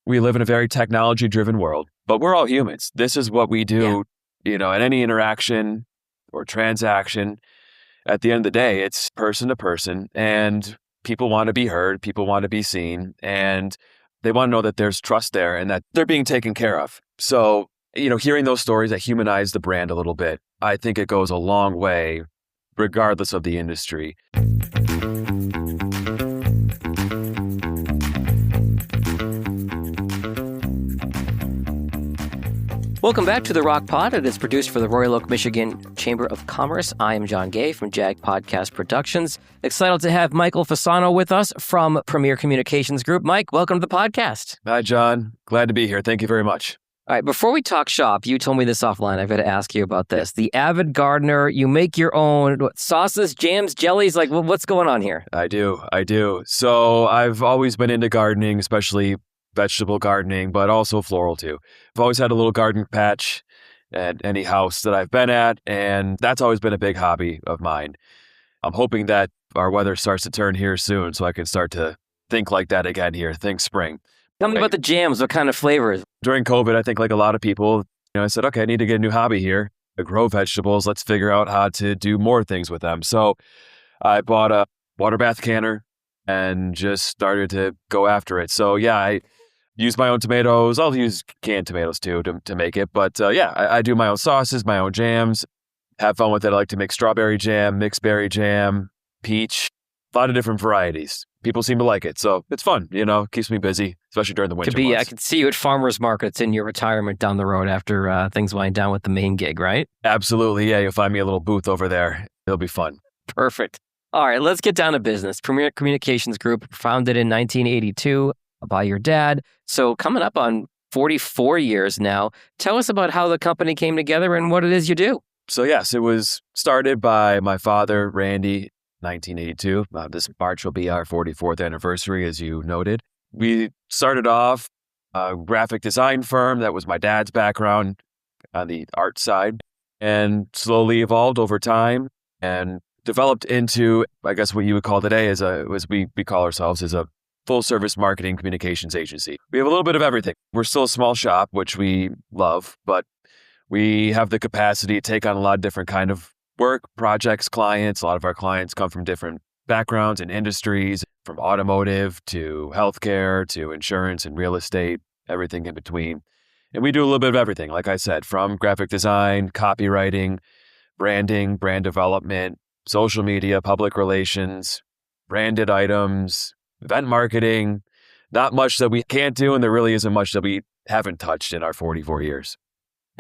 we live in a very technology-driven world, but we're all humans. This is what we do, in any interaction or transaction. At the end of the day, it's person to person, and people want to be heard, people want to be seen, and they want to know that there's trust there and that they're being taken care of. So, hearing those stories that humanize the brand a little bit, I think it goes a long way, regardless of the industry. Welcome back to The Rock Pod. It is produced for the Royal Oak, Michigan Chamber of Commerce. I am John Gay from JAG Podcast Productions. Excited to have Michael Fossano with us from Premier Communications Group. Mike, welcome to the podcast. Hi, John. Glad to be here. Thank you very much. All right, before we talk shop, you told me this offline. I've got to ask you about this. The avid gardener, you make your own sauces, jams, jellies. Like, what's going on here? I do. So I've always been into gardening, especially vegetable gardening, but also floral too. I've always had a little garden patch at any house that I've been at, and that's always been a big hobby of mine. I'm hoping that our weather starts to turn here soon so I can start to think like that again here, think spring. Tell me about the jams. What kind of flavors? During COVID, I think like a lot of people, I said, okay, I need to get a new hobby here. I grow vegetables. Let's figure out how to do more things with them. So I bought a water bath canner and just started to go after it. So yeah, I use my own tomatoes. I'll use canned tomatoes too to make it. But I do my own sauces, my own jams. Have fun with it. I like to make strawberry jam, mixed berry jam, peach, a lot of different varieties. People seem to like it. So it's fun, keeps me busy, especially during the winter months. I could see you at farmers markets in your retirement down the road after things wind down with the main gig, right? Absolutely. Yeah, you'll find me a little booth over there. It'll be fun. Perfect. All right, let's get down to business. Premier Communications Group, founded in 1982 by your dad. So coming up on 44 years now, tell us about how the company came together and what it is you do. So yes, it was started by my father, Randy, 1982. This March will be our 44th anniversary, as you noted. We started off a graphic design firm. That was my dad's background on the art side, and slowly evolved over time and developed into, I guess, what you would call today we call ourselves as a full-service marketing communications agency. We have a little bit of everything. We're still a small shop, which we love, but we have the capacity to take on a lot of different kind of work, projects, clients. A lot of our clients come from different backgrounds and industries, from automotive to healthcare to insurance and real estate, everything in between. And we do a little bit of everything, like I said, from graphic design, copywriting, branding, brand development, social media, public relations, branded items, event marketing. Not much that we can't do, and there really isn't much that we haven't touched in our 44 years.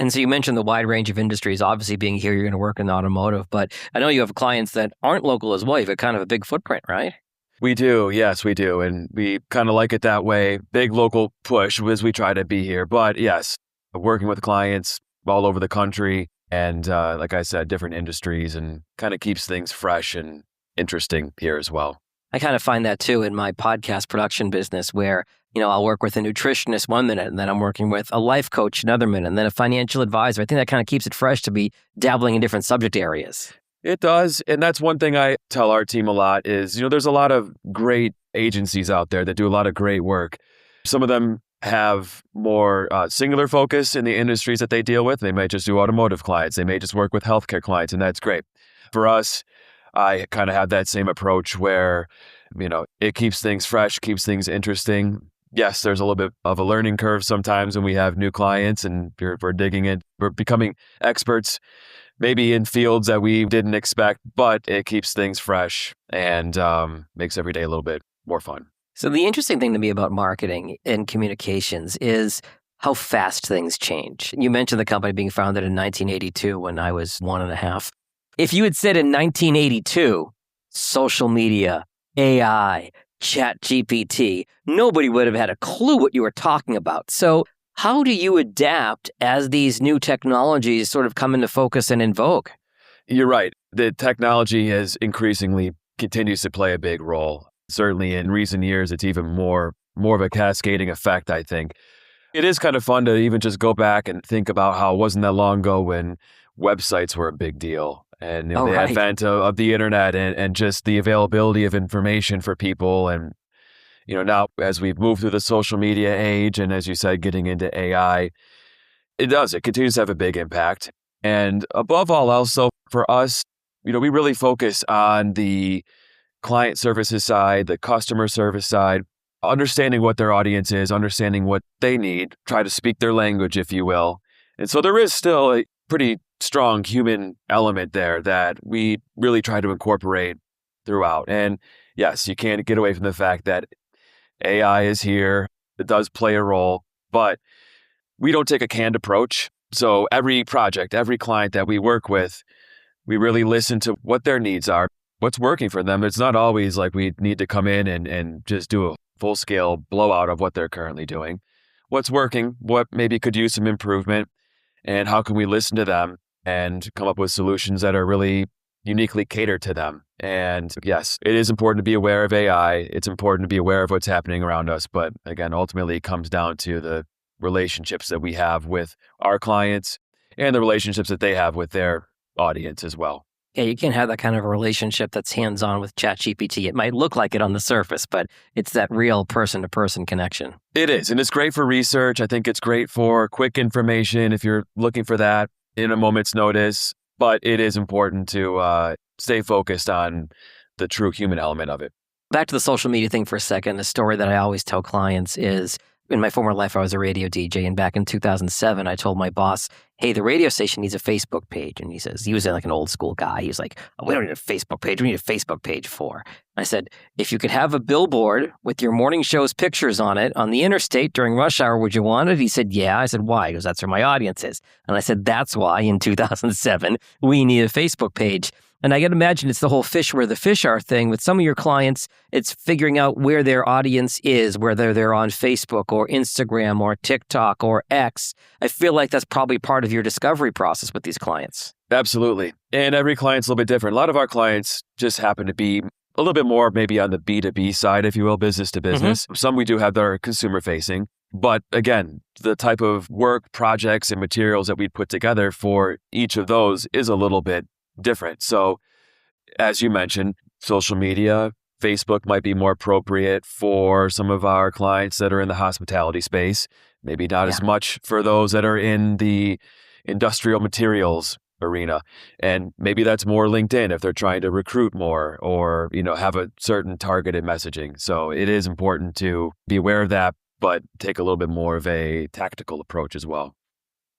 And so you mentioned the wide range of industries. Obviously, being here, you're going to work in automotive, but I know you have clients that aren't local as well. You've got kind of a big footprint, right? We do. Yes, we do. And we kind of like it that way. Big local push as we try to be here. But yes, working with clients all over the country and, like I said, different industries, and kind of keeps things fresh and interesting here as well. I kind of find that too in my podcast production business where, I'll work with a nutritionist one minute and then I'm working with a life coach another minute and then a financial advisor. I think that kind of keeps it fresh to be dabbling in different subject areas. It does. And that's one thing I tell our team a lot is, there's a lot of great agencies out there that do a lot of great work. Some of them have more singular focus in the industries that they deal with. They may just do automotive clients. They may just work with healthcare clients, and that's great. For us, I kind of have that same approach where, it keeps things fresh, keeps things interesting. Yes, there's a little bit of a learning curve sometimes when we have new clients and we're digging in. We're becoming experts maybe in fields that we didn't expect, but it keeps things fresh and makes every day a little bit more fun. So the interesting thing to me about marketing and communications is how fast things change. You mentioned the company being founded in 1982 when I was 1.5. If you had said in 1982, social media, AI, ChatGPT, nobody would have had a clue what you were talking about. So how do you adapt as these new technologies sort of come into focus and in vogue? You're right. The technology has increasingly continues to play a big role. Certainly in recent years, it's even more of a cascading effect, I think. It is kind of fun to even just go back and think about how it wasn't that long ago when websites were a big deal. And the advent of the internet and just the availability of information for people. And Now as we've moved through the social media age and as you said, getting into AI, it continues to have a big impact. And above all else, so for us, we really focus on the client services side, the customer service side, understanding what their audience is, understanding what they need, try to speak their language, if you will. And so there is still a pretty strong human element there that we really try to incorporate throughout. And yes, you can't get away from the fact that AI is here. It does play a role, but we don't take a canned approach. So every project, every client that we work with, we really listen to what their needs are, what's working for them. It's not always like we need to come in and just do a full-scale blowout of what they're currently doing. What's working, what maybe could use some improvement, and how can we listen to them and come up with solutions that are really uniquely catered to them. And yes, it is important to be aware of AI. It's important to be aware of what's happening around us. But again, ultimately, it comes down to the relationships that we have with our clients and the relationships that they have with their audience as well. Yeah, you can't have that kind of a relationship that's hands-on with ChatGPT. It might look like it on the surface, but it's that real person-to-person connection. It is, and it's great for research. I think it's great for quick information if you're looking for that in a moment's notice, but it is important to stay focused on the true human element of it. Back to the social media thing for a second, the story that I always tell clients is, in my former life, I was a radio DJ, and back in 2007, I told my boss, hey, the radio station needs a Facebook page. And he was like an old school guy. He was like, oh, we don't need a Facebook page. We need a Facebook page for. I said, if you could have a billboard with your morning show's pictures on it on the interstate during rush hour, would you want it? He said, yeah. I said, why? He goes, that's where my audience is. And I said, that's why in 2007, we need a Facebook page. And I can imagine it's the whole fish where the fish are thing. With some of your clients, it's figuring out where their audience is, whether they're on Facebook or Instagram or TikTok or X. I feel like that's probably part of your discovery process with these clients. Absolutely. And every client's a little bit different. A lot of our clients just happen to be a little bit more maybe on the B2B side, if you will, business to business. Mm-hmm. Some we do have that are consumer facing. But again, the type of work, projects, and materials that we put together for each of those is a little bit different. So as you mentioned, social media, Facebook might be more appropriate for some of our clients that are in the hospitality space, maybe not as much for those that are in the industrial materials arena. And maybe that's more LinkedIn if they're trying to recruit more or, have a certain targeted messaging. So it is important to be aware of that, but take a little bit more of a tactical approach as well.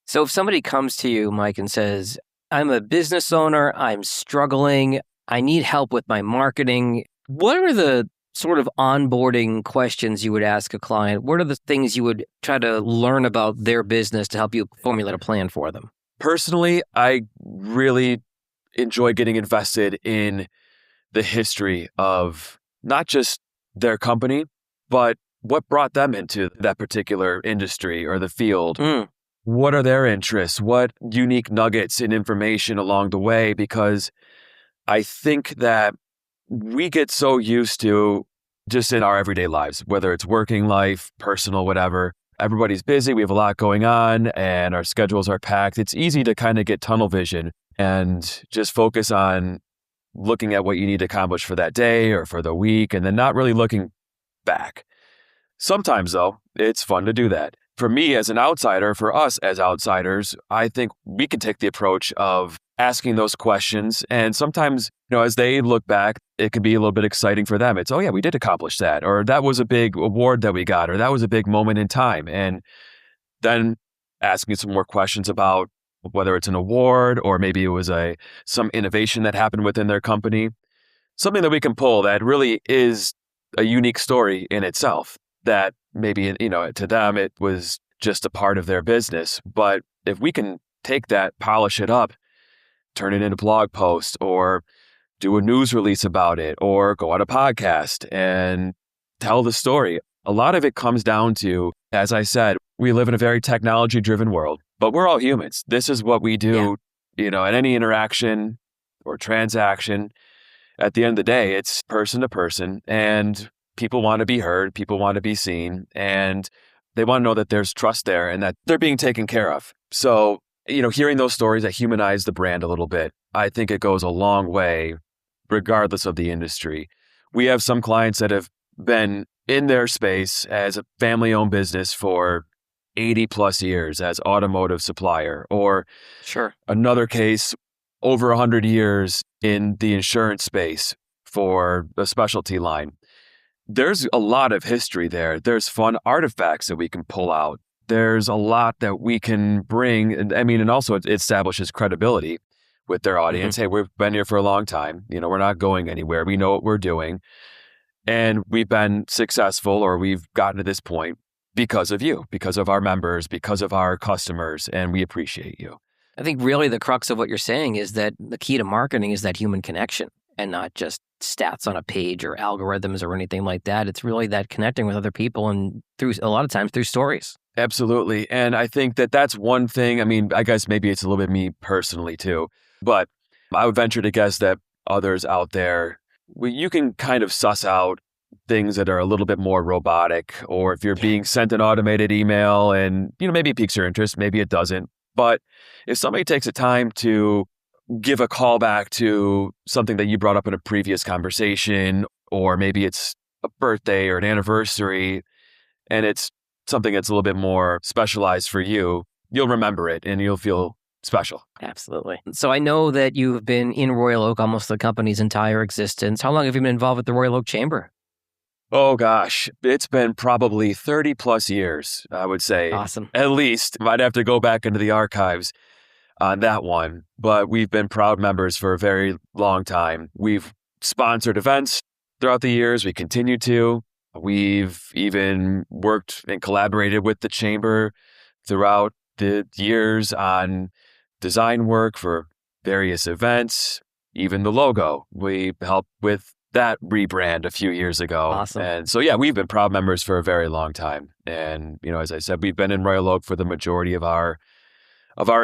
So if somebody comes to you, Mike, and says, I'm a business owner, I'm struggling, I need help with my marketing. What are the sort of onboarding questions you would ask a client? What are the things you would try to learn about their business to help you formulate a plan for them? Personally, I really enjoy getting invested in the history of not just their company, but what brought them into that particular industry or the field. What are their interests? What unique nuggets and information along the way? Because I think that we get so used to just in our everyday lives, whether it's working life, personal, whatever, everybody's busy. We have a lot going on and our schedules are packed. It's easy to kind of get tunnel vision and just focus on looking at what you need to accomplish for that day or for the week and then not really looking back. Sometimes, though, it's fun to do that. For me as an outsider, for us as outsiders, I think we can take the approach of asking those questions. And sometimes, as they look back, it can be a little bit exciting for them. It's, oh yeah, we did accomplish that. Or that was a big award that we got. Or that was a big moment in time. And then asking some more questions about whether it's an award or maybe it was some innovation that happened within their company. Something that we can pull that really is a unique story in itself. That maybe, to them, it was just a part of their business. But if we can take that, polish it up, turn it into blog posts or do a news release about it or go on a podcast and tell the story. A lot of it comes down to, as I said, we live in a very technology-driven world, but we're all humans. This is what we do, at any interaction or transaction. At the end of the day, it's person to person and people want to be heard, people want to be seen, and they want to know that there's trust there and that they're being taken care of. So, hearing those stories that humanize the brand a little bit, I think it goes a long way, regardless of the industry. We have some clients that have been in their space as a family-owned business for 80 plus years as automotive supplier, or Sure. another case over 100 years in the insurance space for a specialty line. There's a lot of history there. There's fun artifacts that we can pull out. There's a lot that we can bring. And also it establishes credibility with their audience. Hey, we've been here for a long time. We're not going anywhere. We know what we're doing. And we've been successful, or we've gotten to this point because of you, because of our members, because of our customers, and we appreciate you. I think really the crux of what you're saying is that the key to marketing is that human connection and not just stats on a page or algorithms or anything like that. It's really that connecting with other people and through a lot of times through stories. Absolutely. And I think that that's one thing. I guess maybe it's a little bit me personally too, but I would venture to guess that others out there, you can kind of suss out things that are a little bit more robotic, or if you're being sent an automated email and, maybe it piques your interest, maybe it doesn't. But if somebody takes the time to give a call back to something that you brought up in a previous conversation, or maybe it's a birthday or an anniversary, and it's something that's a little bit more specialized for you, you'll remember it and you'll feel special. Absolutely. So I know that you've been in Royal Oak almost the company's entire existence. How long have you been involved with the Royal Oak Chamber? Oh gosh, it's been probably 30 plus years, I would say. Awesome. At least. Might have to go back into the archives on that one. But we've been proud members for a very long time. We've sponsored events throughout the years. We continue to. We've even worked and collaborated with the chamber throughout the years on design work for various events, even the logo. We helped with that rebrand a few years ago. Awesome. And so, we've been proud members for a very long time. And, as I said, we've been in Royal Oak for the majority of our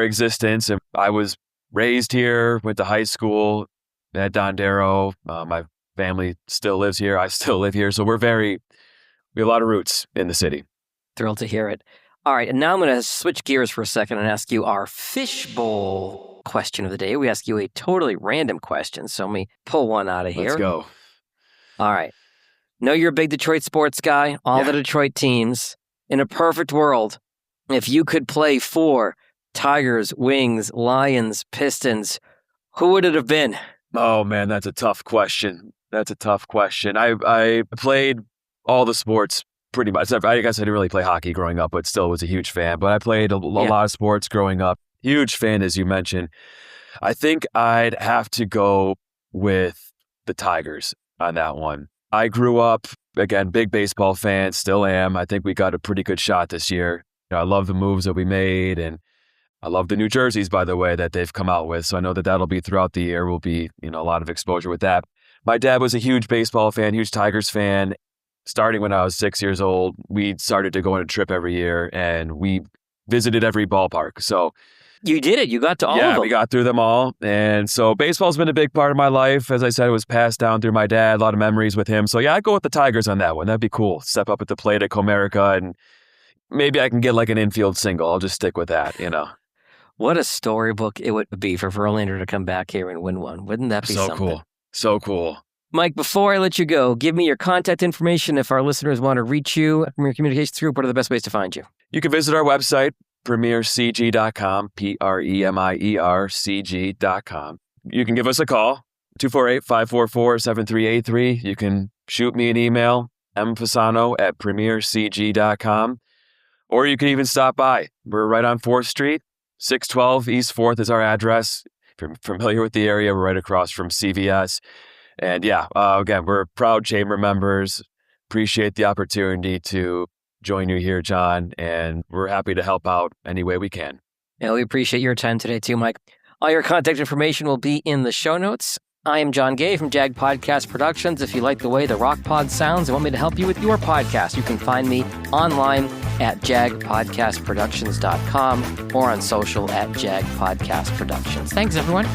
existence. And I was raised here, went to high school at Dondero. My family still lives here. I still live here. So we have a lot of roots in the city. Thrilled to hear it. All right. And now I'm going to switch gears for a second and ask you our fishbowl question of the day. We ask you a totally random question. So let me pull one out of here. Let's go. All right. Know you're a big Detroit sports guy, all the Detroit teams. In a perfect world, if you could play for Tigers, Wings, Lions, Pistons, who would it have been? Oh, man, that's a tough question. I played all the sports pretty much. I guess I didn't really play hockey growing up, but still was a huge fan. But I played a lot of sports growing up. Huge fan, as you mentioned. I think I'd have to go with the Tigers on that one. I grew up, again, big baseball fan, still am. I think we got a pretty good shot this year. I love the moves that we made, and I love the new jerseys, by the way, that they've come out with. So I know that that'll be throughout the year. Will be, a lot of exposure with that. My dad was a huge baseball fan, huge Tigers fan. Starting when I was 6 years old, we started to go on a trip every year, and we visited every ballpark. So you did it. You got to all of them. Yeah, we got through them all. And so baseball's been a big part of my life. As I said, it was passed down through my dad, a lot of memories with him. So I'd go with the Tigers on that one. That'd be cool. Step up at the plate at Comerica, and maybe I can get like an infield single. I'll just stick with that, What a storybook it would be for Verlander to come back here and win one. Wouldn't that be something? So cool. Mike, before I let you go, give me your contact information if our listeners want to reach you from your communications group. What are the best ways to find you? You can visit our website, premiercg.com, premiercg.com. You can give us a call, 248-544-7383. You can shoot me an email, mfossano@premiercg.com, or you can even stop by. We're right on 4th Street, 612 East 4th is our address. If you're familiar with the area, we're right across from CVS. And again, we're proud chamber members. Appreciate the opportunity to join you here, John, and we're happy to help out any way we can. Yeah, we appreciate your time today too, Mike. All your contact information will be in the show notes. I am John Gay from Jag Podcast Productions. If you like the way the Rock Pod sounds and want me to help you with your podcast, you can find me online at jagpodcastproductions.com or on social at Jag Podcast Productions. Thanks, everyone.